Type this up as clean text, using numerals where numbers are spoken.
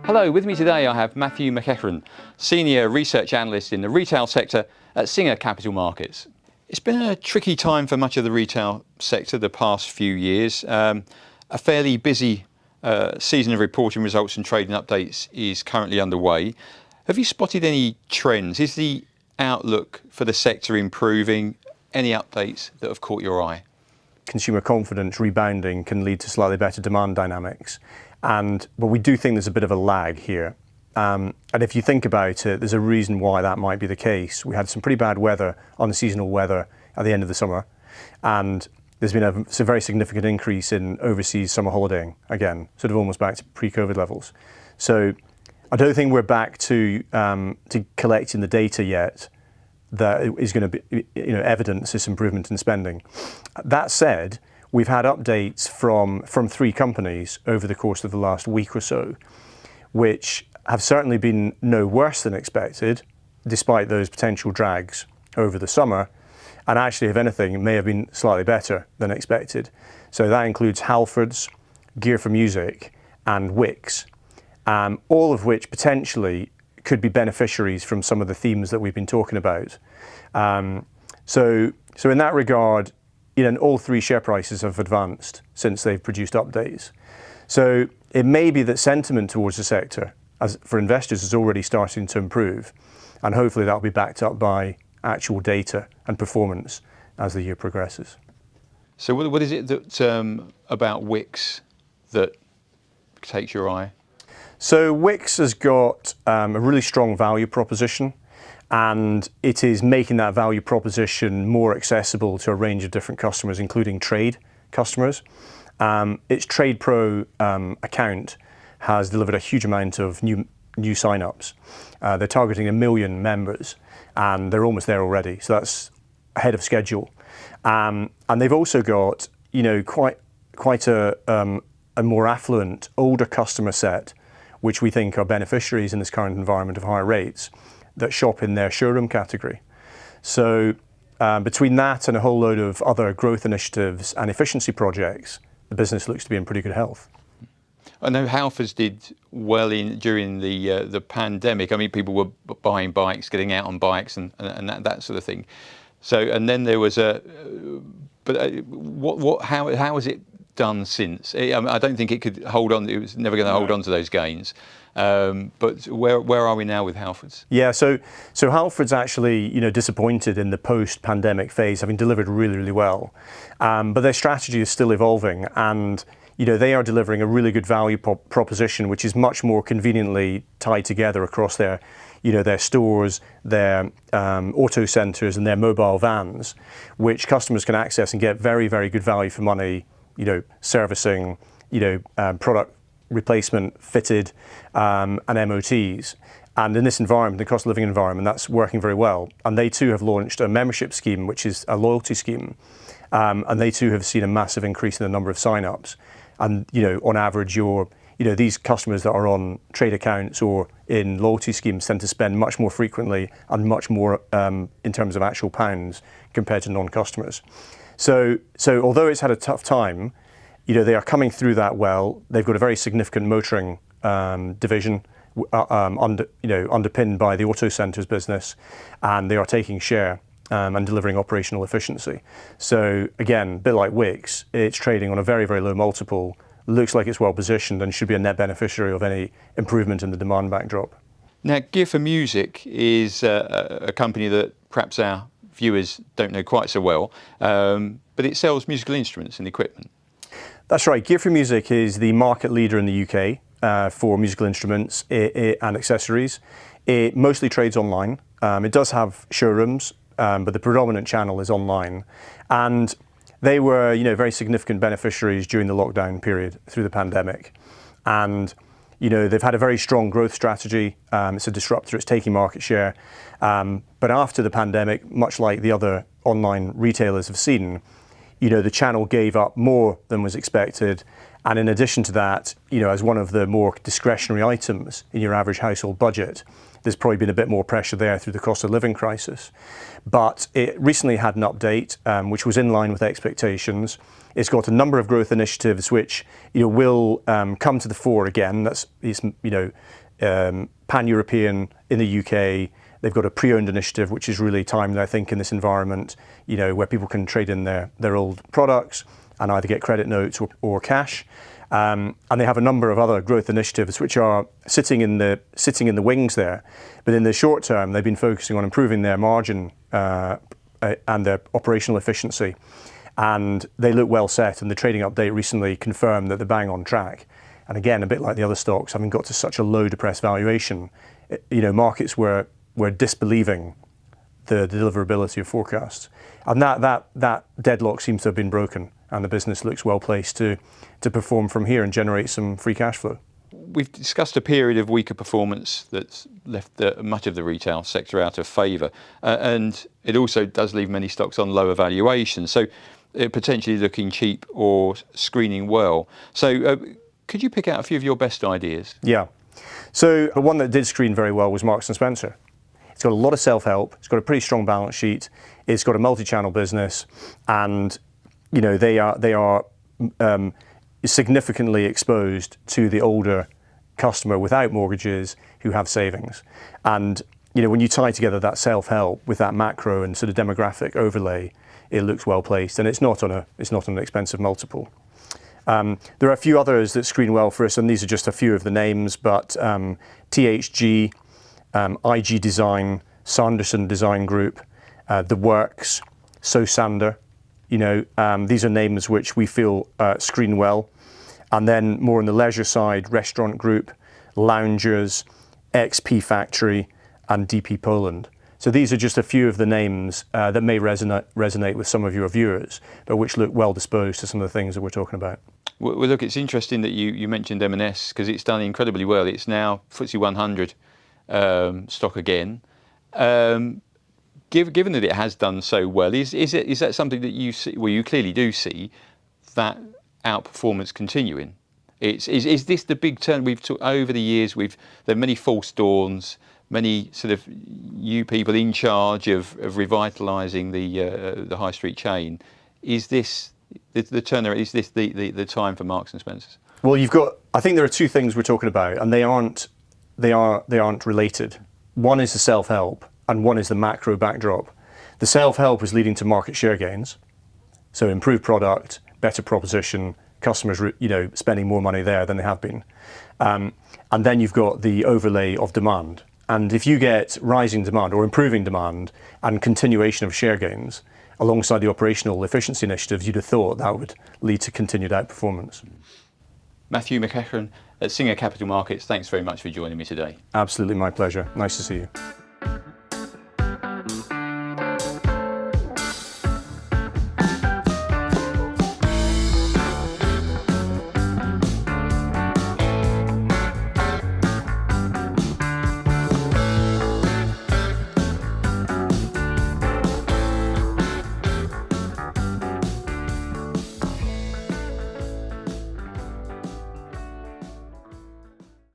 Hello, with me today I have Matthew McEachran, Senior Research Analyst in the retail sector at Singer Capital Markets. It's been a tricky time for much of the retail sector the past few years. A fairly busy season of reporting results and trading updates is currently underway. Have you spotted any trends? Is the outlook for the sector improving? Any updates that have caught your eye? Consumer confidence rebounding can lead to slightly better demand dynamics. But we do think there's a bit of a lag here. And if you think about it, there's a reason why that might be the case. We had some pretty bad weather, unseasonal weather at the end of the summer. And there's been a very significant increase in overseas summer holidaying, again, sort of almost back to pre-COVID levels. So I don't think we're back to collecting the data yet that is going to be, evidence this improvement in spending. That said, we've had updates from 3 companies over the course of the last week or so, which have certainly been no worse than expected, despite those potential drags over the summer. And actually, if anything, may have been slightly better than expected. So that includes Halfords, Gear for Music, and Wix, all of which potentially could be beneficiaries from some of the themes that we've been talking about. So in that regard, all 3 share prices have advanced since they've produced updates. So it may be that sentiment towards the sector, as for investors, is already starting to improve, and hopefully that'll be backed up by actual data and performance as the year progresses. So what is it that about Wix that takes your eye? So Wix has got a really strong value proposition, and it is making that value proposition more accessible to a range of different customers, including trade customers. Its Trade Pro account has delivered a huge amount of new sign-ups. They're targeting 1 million members, and they're almost there already. So that's ahead of schedule. And they've also got quite a more affluent, older customer set, which we think are beneficiaries in this current environment of higher rates, that shop in their showroom category. So between that and a whole load of other growth initiatives and efficiency projects, the business looks to be in pretty good health. I know Halfords did well during the pandemic. I mean, people were buying bikes, getting out on bikes, and that sort of thing. So, and then there was how has it done since? I don't think it could hold on. It was never going to hold on to those gains. But where are we now with Halfords? Yeah, so Halfords actually, disappointed in the post-pandemic phase, having delivered really, really well. But their strategy is still evolving, and they are delivering a really good value proposition, which is much more conveniently tied together across their stores, their auto centres, and their mobile vans, which customers can access and get very, very good value for money. Servicing, product replacement, fitted, and MOTs. And in this environment, the cost of living environment, that's working very well. And they too have launched a membership scheme, which is a loyalty scheme. And they too have seen a massive increase in the number of sign-ups. And, on average, these customers that are on trade accounts or in loyalty schemes tend to spend much more frequently and much more in terms of actual pounds compared to non-customers. So although it's had a tough time, they are coming through that well. They've got a very significant motoring division, underpinned by the auto centres business, and they are taking share and delivering operational efficiency. So again, a bit like Wix, it's trading on a very, very low multiple. Looks like it's well positioned and should be a net beneficiary of any improvement in the demand backdrop. Now, Gear for Music is a company that perhaps our viewers don't know quite so well, but it sells musical instruments and equipment. That's right. Gear for Music is the market leader in the UK for musical instruments and accessories. It mostly trades online. It does have showrooms, but the predominant channel is online. And they were, very significant beneficiaries during the lockdown period through the pandemic. And they've had a very strong growth strategy. It's a disruptor. It's taking market share. But after the pandemic, much like the other online retailers have seen, the channel gave up more than was expected. And in addition to that, as one of the more discretionary items in your average household budget, there's probably been a bit more pressure there through the cost of living crisis. But it recently had an update which was in line with expectations. It's got a number of growth initiatives which will come to the fore again. That's pan-European in the UK. They've got a pre-owned initiative which is really timed, I think, in this environment, where people can trade in their old products and either get credit notes or cash. And they have a number of other growth initiatives which are sitting in the wings there. But in the short term, they've been focusing on improving their margin and their operational efficiency. And they look well set, and the trading update recently confirmed that they're bang on track. And again, a bit like the other stocks, having got to such a low depressed valuation, markets were disbelieving the deliverability of forecasts. And that deadlock seems to have been broken, and the business looks well placed to perform from here and generate some free cash flow. We've discussed a period of weaker performance that's left much of the retail sector out of favour, and it also does leave many stocks on lower valuation, so potentially looking cheap or screening well. So could you pick out a few of your best ideas? Yeah. So the one that did screen very well was Marks & Spencer. It's got a lot of self-help, it's got a pretty strong balance sheet, it's got a multi-channel business, and they are significantly exposed to the older customer without mortgages who have savings. And when you tie together that self-help with that macro and sort of demographic overlay, it looks well placed, and it's not on an expensive multiple. There are a few others that screen well for us, and these are just a few of the names, but THG, IG Design, Sanderson Design Group, The Works, Sosander, these are names which we feel screen well. And then more on the leisure side, Restaurant Group, Loungers, XP Factory, and DP Poland. So these are just a few of the names that may resonate with some of your viewers, but which look well disposed to some of the things that we're talking about. Well, look, it's interesting that you mentioned M&S, because it's done incredibly well. It's now FTSE 100 stock again. Given that it has done so well, is that something that you see? Well, you clearly do see that outperformance continuing. Is this the big turn we've took over the years? There are many false dawns, many sort of you people in charge of revitalising the high street chain. Is this the turnaround? Is this the time for Marks and Spencer's? Well, I think there are two things we're talking about, and they aren't related. One is the self-help, and one is the macro backdrop. The self-help is leading to market share gains, so improved product, better proposition, customers spending more money there than they have been. And then you've got the overlay of demand. And if you get rising demand or improving demand and continuation of share gains alongside the operational efficiency initiatives, you'd have thought that would lead to continued outperformance. Matthew McEachran at Singer Capital Markets, thanks very much for joining me today. Absolutely, my pleasure. Nice to see you.